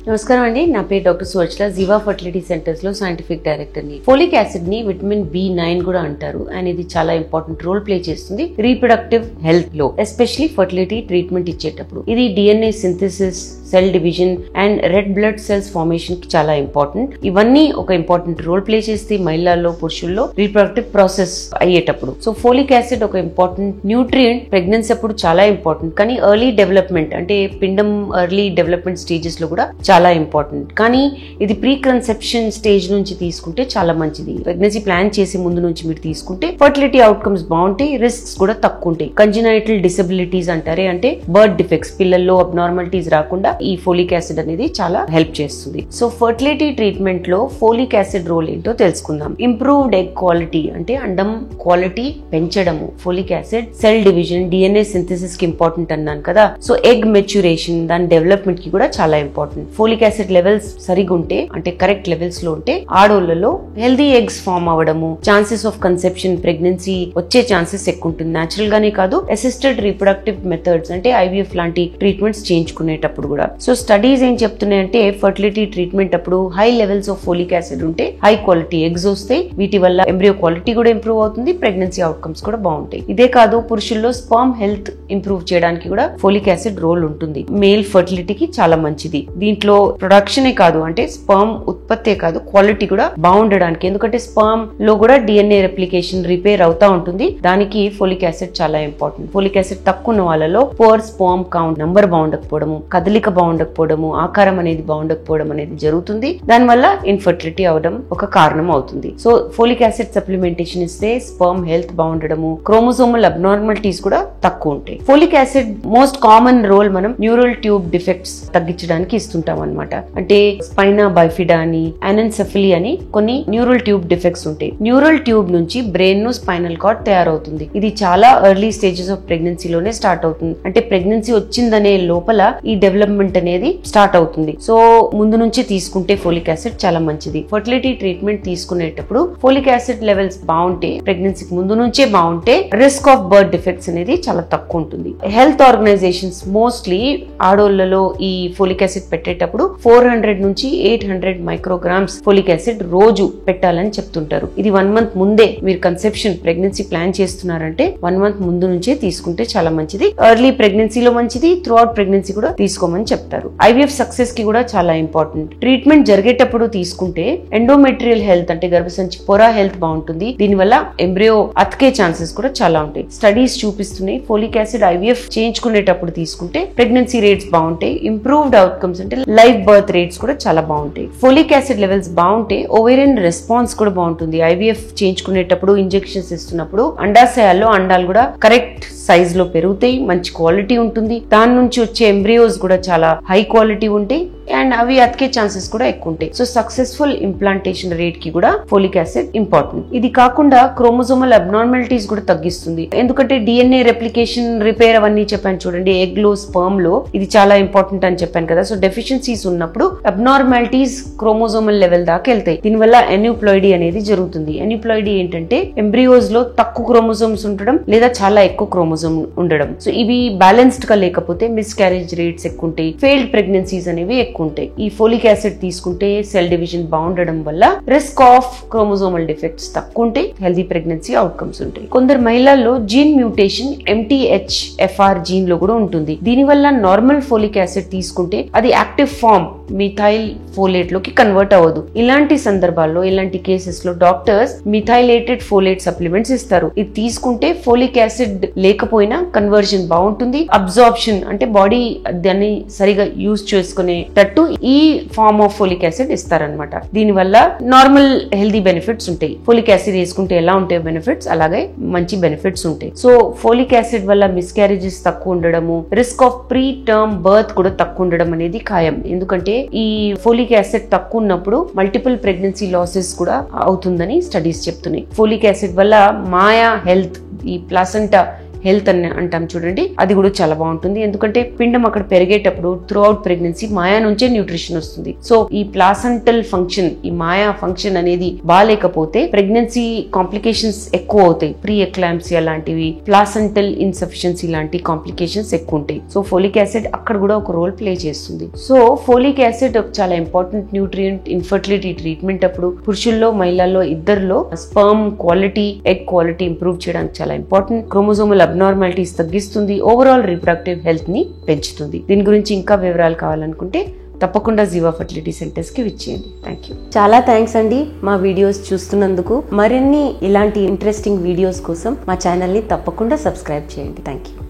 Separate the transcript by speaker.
Speaker 1: నమస్కారం అండి, నా పేరు డాక్టర్ సువర్చల. జీవా ఫర్టిలిటీ సెంటర్స్ లో సైంటిఫిక్ డైరెక్టర్ ని. ఫోలిక్ యాసిడ్ ని విటమిన్ B9 కూడా అంటారు అండ్ ఇది చాలా ఇంపార్టెంట్ రోల్ ప్లే చేస్తుంది రీప్రొడక్టివ్ హెల్త్ లో, ఎస్పెషలీ ఫర్టిలిటీ ట్రీట్మెంట్ ఇచ్చేటప్పుడు. ఇది DNA synthesis, cell division and red blood cells formation కి చాలా ఇంపార్టెంట్. ఇవన్నీ ఒక ఇంపార్టెంట్ రోల్ ప్లే చేస్తే మహిళల్లో, పురుషుల్లో రీప్రొడక్టివ్ ప్రాసెస్ అయ్యేటప్పుడు. సో ఫోలిక్ యాసిడ్ ఒక ఇంపార్టెంట్ న్యూట్రియంట్ ప్రెగ్నెన్సీ అప్పుడు చాలా ఇంపార్టెంట్. కానీ ఎర్లీ డెవలప్మెంట్ అంటే పిండం ఎర్లీ డెవలప్మెంట్ స్టేజెస్ లో కూడా చాలా ఇంపార్టెంట్. కానీ ఇది ప్రీ కన్సెప్షన్ స్టేజ్ నుంచి తీసుకుంటే చాలా మంచిది. ప్రెగ్నెన్సీ ప్లాన్ చేసే ముందు నుంచి మీరు తీసుకుంటే ఫర్టిలిటీ అవుట్కమ్స్ బాగుంటాయి, రిస్క్స్ కూడా తక్కువ ఉంటాయి. కంజనైటల్ డిసబిలిటీస్ అంటారే, అంటే బర్త్ డిఫెక్ట్స్, పిల్లల్లో అబ్నార్మాలిటీస్ రాకుండా ఈ ఫోలిక్ యాసిడ్ అనేది చాలా హెల్ప్ చేస్తుంది. సో ఫర్టిలిటీ ట్రీట్మెంట్ లో ఫోలిక్ యాసిడ్ రోల్ ఏంటో తెలుసుకుందాం. ఇంప్రూవ్డ్ ఎగ్ క్వాలిటీ అంటే అండం క్వాలిటీ పెంచడము. Folic acid cell division, DNA synthesis కి ఇంపార్టెంట్ అన్నాను కదా. సో ఎగ్ మెచ్యూరేషన్, దాని డెవలప్మెంట్ కి కూడా చాలా ఇంపార్టెంట్. ఫోలిక్ యాసిడ్ లెవెల్స్ సరిగా ఉంటే, అంటే కరెక్ట్ లెవెల్స్ లో ఉంటే ఆడోళ్లలో హెల్దీ ఎగ్స్ ఫార్మ్ అవ్వడము, ఛాన్సెస్ ఆఫ్ కన్సెప్షన్, ప్రెగ్నెన్సీ వచ్చే ఛాన్సెస్ ఎక్కువ ఉంటుంది. నేచురల్ గానే కాదు, అసిస్టెడ్ రీప్రొడక్టివ్ మెథడ్స్ అంటే IVF లాంటి ట్రీట్మెంట్స్ చేయించుకునేటప్పుడు కూడా. సో స్టడీస్ ఏం చెప్తున్నాయంటే ఫర్టిలిటీ ట్రీట్మెంట్ అప్పుడు high levels of folic acid ఉంటే హై క్వాలిటీ ఎగ్స్ వస్తాయి. వీటి వల్ల ఎంబ్రియో క్వాలిటీ కూడా ఇంప్రూవ్ అవుతుంది, ప్రెగ్నెన్సీ అవుట్కమ్స్ కూడా బాగుంటాయి. ఇదే కాదు, పురుషుల్లో స్పర్మ్ హెల్త్ ఇంప్రూవ్ చేయడానికి కూడా ఫోలిక్ యాసిడ్ రోల్ ఉంటుంది. మేల్ ఫర్టిలిటీకి చాలా మంచిది. దీంట్లో ప్రొడక్షనే కాదు, అంటే స్పర్మ్ ఉత్పత్తే కాదు, క్వాలిటీ కూడా బాగుండడానికి. ఎందుకంటే స్పర్మ్ లో కూడా DNA రెప్లికేషన్ రిపేర్ అవుతా ఉంటుంది. దానికి ఫోలిక్ యాసిడ్ చాలా ఇంపార్టెంట్. ఫోలిక్ యాసిడ్ తక్కువ ఉన్న వాళ్ళలో పోర్ స్పర్మ్ కౌంట్ నంబర్ బాగుండకపోవడము, కదలిక బాగుండకపోవడము, ఆకారం అనేది బాగుండకపోవడం అనేది జరుగుతుంది. దానివల్ల ఇన్ఫర్టిలిటీ అవడం ఒక కారణం అవుతుంది. సో ఫోలిక్ యాసిడ్ సప్లిమెంటేషన్ ఇస్తే స్పర్మ్ హెల్త్ బాగుండడము, క్రోమోసోమల్ అబ్నార్మాలిటీస్ కూడా తక్కువ ఉంటాయి. Folic acid most common role మనం న్యూరల్ ట్యూబ్ డిఫెక్ట్స్ తగ్గించడానికి ఇస్తుంటాం అన్నమాట. అంటే స్పైనా బైఫిడా అని, అనెన్సెఫలీ అని కొన్ని న్యూరల్ ట్యూబ్ డిఫెక్ట్స్ ఉంటాయి. న్యూరల్ ట్యూబ్ నుంచి బ్రెయిన్ ను స్పైనల్ కార్డ్ తయారవుతుంది. ఇది చాలా ఎర్లీ స్టేజెస్ ఆఫ్ ప్రెగ్నెన్సీలోనే స్టార్ట్ అవుతుంది. అంటే ప్రెగ్నెన్సీ వచ్చిందనే లోపల ఈ డెవలప్మెంట్ అనేది స్టార్ట్ అవుతుంది. సో ముందు నుంచి తీసుకుంటే ఫోలిక్ యాసిడ్ చాలా మంచిది. ఫర్టిలిటీ ట్రీట్మెంట్ తీసుకునేటప్పుడు ఫోలిక్ యాసిడ్ లెవెల్స్ బాగుంటే, ప్రెగ్నెన్సీకి ముందు నుంచే బాగుంటే రిస్క్ ఆఫ్ బర్త్ డిఫెక్ట్స్ అనేది చాలా తక్కువ ఉంటుంది. హెల్త్ ఆర్గనైజేషన్స్ మోస్ట్లీ ఆడోళ్లలో ఈ ఫోలిక్ యాసిడ్ పెట్టేటప్పుడు 400 నుంచి 800 మైక్రోగ్రామ్స్ ఫోలిక్ యాసిడ్ రోజు పెట్టాలని చెప్తుంటారు. ఇది 1 మంత్ ముందే మీరు కన్సెప్షన్ ప్రెగ్నెన్సీ ప్లాన్ చేస్తున్నారంటే 1 మంత్ ముందు నుంచే తీసుకుంటే చాలా మంచిది. ఎర్లీ ప్రెగ్నెన్సీలో మంచిది, త్రూ అవుట్ ప్రెగ్నెన్సీ కూడా తీసుకోమని చెప్తారు. IVF సక్సెస్ కి కూడా చాలా ఇంపార్టెంట్. ట్రీట్మెంట్ జరిగేటప్పుడు తీసుకుంటే ఎండోమెట్రియల్ హెల్త్ అంటే గర్భసంచి పొర హెల్త్ బాగుంటుంది. దీనివల్ల ఎంబ్రియో అతికే ఛాన్సెస్ కూడా చాలా ఉంటాయి. స్టడీస్ చూపిస్తున్నాయి ఫోలిక్ యాసిడ్ IVF చేయించుకునేటప్పుడు తీసుకుంటే ప్రెగ్నెన్సీ రేట్స్ బాగుంటాయి, ఇంప్రూవ్డ్ అవుట్కమ్స్ అంటే లైవ్ బర్త్ రేట్స్ కూడా చాలా బాగుంటాయి. ఫోలిక్ యాసిడ్ లెవెల్స్ బాగుంటే ఓవేరియన్ రెస్పాన్స్ కూడా బాగుంటుంది. IVF చేయించుకునేటప్పుడు ఇంజెక్షన్స్ ఇస్తున్నప్పుడు అండాశయాల్లో అండాలు కూడా కరెక్ట్ సైజ్ లో పెరుగుతాయి, మంచి క్వాలిటీ ఉంటుంది. దాని నుంచి వచ్చే ఎంబ్రియోస్ కూడా చాలా హై క్వాలిటీ ఉంటాయి అండ్ అవి అతికే ఛాన్సెస్ కూడా ఎక్కువ ఉంటాయి. సో సక్సెస్ఫుల్ ఇంప్లాంటేషన్ రేట్ కి కూడా ఫోలిక్ యాసిడ్ ఇంపార్టెంట్. ఇది కాకుండా క్రోమోసోమల్ అబ్నార్మాలిటీస్ కూడా తగ్గిస్తుంది. ఎందుకంటే DNA రెప్లికేషన్ రిపేర్ అవన్నీ చెప్పాను చూడండి, ఎగ్ లో, స్పర్మ్ లో ఇది చాలా ఇంపార్టెంట్ అని చెప్పాను కదా. సో డెఫిషియన్సీస్ ఉన్నప్పుడు అబ్నార్మాలిటీస్ క్రోమోసోమల్ లెవెల్ దాకా వెళ్తాయి. దీనివల్ల ఎన్యూప్లాయిడీ అనేది జరుగుతుంది. ఎన్యూప్లాయిడీ ఏంటంటే ఎంబ్రియోస్ లో తక్కువ క్రోమోసోమ్స్ ఉండడం లేదా చాలా ఎక్కువ క్రోమోసోమ్ ఉండడం. సో ఇవి బ్యాలెన్స్డ్ గా లేకపోతే మిస్ క్యారేజ్ రేట్స్ ఎక్కువ ఉంటాయి, ఫెయిల్డ్ ప్రెగ్నెన్సీస్ అనేవి ఎక్కువ ఉంటాయి. ఈ ఫోలిక్ యాసిడ్ తీసుకుంటే సెల్ డివిజన్ బాగుండడం వల్ల రిస్క్ ఆఫ్ క్రోమోసోమల్ డిఫెక్ట్స్ తక్కువ ఉంటాయి, హెల్దీ ప్రెగ్నెన్సీ అవుట్కమ్స్ ఉంటాయి. కొందరు మహిళల్లో జీన్ మ్యూటేషన్ MTHFR జీన్ లో కూడా ఉంటుంది. దీనివల్ల నార్మల్ ఫోలిక్ యాసిడ్ తీసుకుంటే అది యాక్టివ్ ఫార్మ్ మిథైల్ ఫోలేట్ లోకి కన్వర్ట్ అవ్వదు. ఇలాంటి సందర్భాల్లో, ఇలాంటి కేసెస్ లో డాక్టర్స్ మిథైలేటెడ్ ఫోలేట్ సప్లిమెంట్స్ ఇస్తారు. ఇది తీసుకుంటే ఫోలిక్ యాసిడ్ లేకపోయినా కన్వర్జన్ బాగుంటుంది, అబ్జార్ప్షన్ అంటే బాడీ దాన్ని సరిగా యూజ్ చేసుకునేటట్టు ఈ ఫార్మ్ ఆఫ్ ఫోలిక్ యాసిడ్ ఇస్తారనమాట. దీనివల్ల నార్మల్ హెల్దీ బెనిఫిట్స్ ఉంటాయి. ఫోలిక్ యాసిడ్ వేసుకుంటే ఎలా ఉంటాయి బెనిఫిట్స్, అలాగే మంచి బెనిఫిట్స్ ఉంటాయి. సో ఫోలిక్ యాసిడ్ వల్ల మిస్క్యారేజెస్ తక్కువ ఉండడము, risk of pre term birth కూడా తక్కువ ఉండడం అనేది ఖాయం. ఎందుకంటే ఈ ఫోలిక్ యాసిడ్ తక్కువ ఉన్నప్పుడు మల్టిపుల్ ప్రెగ్నెన్సీ లాసెస్ కూడా అవుతుందని స్టడీస్ చెప్తున్నాయి. ఫోలిక్ యాసిడ్ వల్ల మాయా హెల్త్, ఈ ప్లాసెంటా హెల్త్ అని అంటాం చూడండి, అది కూడా చాలా బాగుంటుంది. ఎందుకంటే పిండం అక్కడ పెరిగేటప్పుడు త్రూ అవుట్ ప్రెగ్నెన్సీ మాయా నుంచే న్యూట్రిషన్ వస్తుంది. సో ఈ ప్లాసెంటల్ ఫంక్షన్, ఈ మాయా ఫంక్షన్ అనేది బాగాలేకపోతే ప్రెగ్నెన్సీ కాంప్లికేషన్స్ ఎక్కువ అవుతాయి. ప్రీ ఎక్లాంప్సియా లాంటివి, ప్లాసెంటల్ ఇన్సఫిషియన్సీ లాంటి కాంప్లికేషన్స్ ఎక్కువ ఉంటాయి. సో ఫోలిక్ యాసిడ్ అక్కడ కూడా ఒక రోల్ ప్లే చేస్తుంది. సో ఫోలిక్ యాసిడ్ ఒక చాలా ఇంపార్టెంట్ న్యూట్రియంట్ ఇన్ఫర్టిలిటీ ట్రీట్మెంట్ అప్పుడు. పురుషుల్లో మహిళల్లో ఇద్దరిలో sperm quality, egg quality improve చేయడానికి చాలా ఇంపార్టెంట్. క్రోమోజోమల్ అబ్నార్మాలిటీస్ తగ్గిస్తుంది, ఓవరాల్ రీప్రొడక్టివ్ హెల్త్ ని పెంచుతుంది. దీని గురించి ఇంకా వివరాలు కావాలనుకుంటే తప్పకుండా జీవా ఫర్టిలిటీ సెంటర్స్ కి విచ్చేయండి. Thank you. చాలా థ్యాంక్స్ అండి మా వీడియోస్ చూస్తున్నందుకు. మరిన్ని ఇలాంటి ఇంట్రెస్టింగ్ వీడియోస్ కోసం మా ఛానల్ ని తప్పకుండా సబ్స్క్రైబ్ చేయండి. Thank you.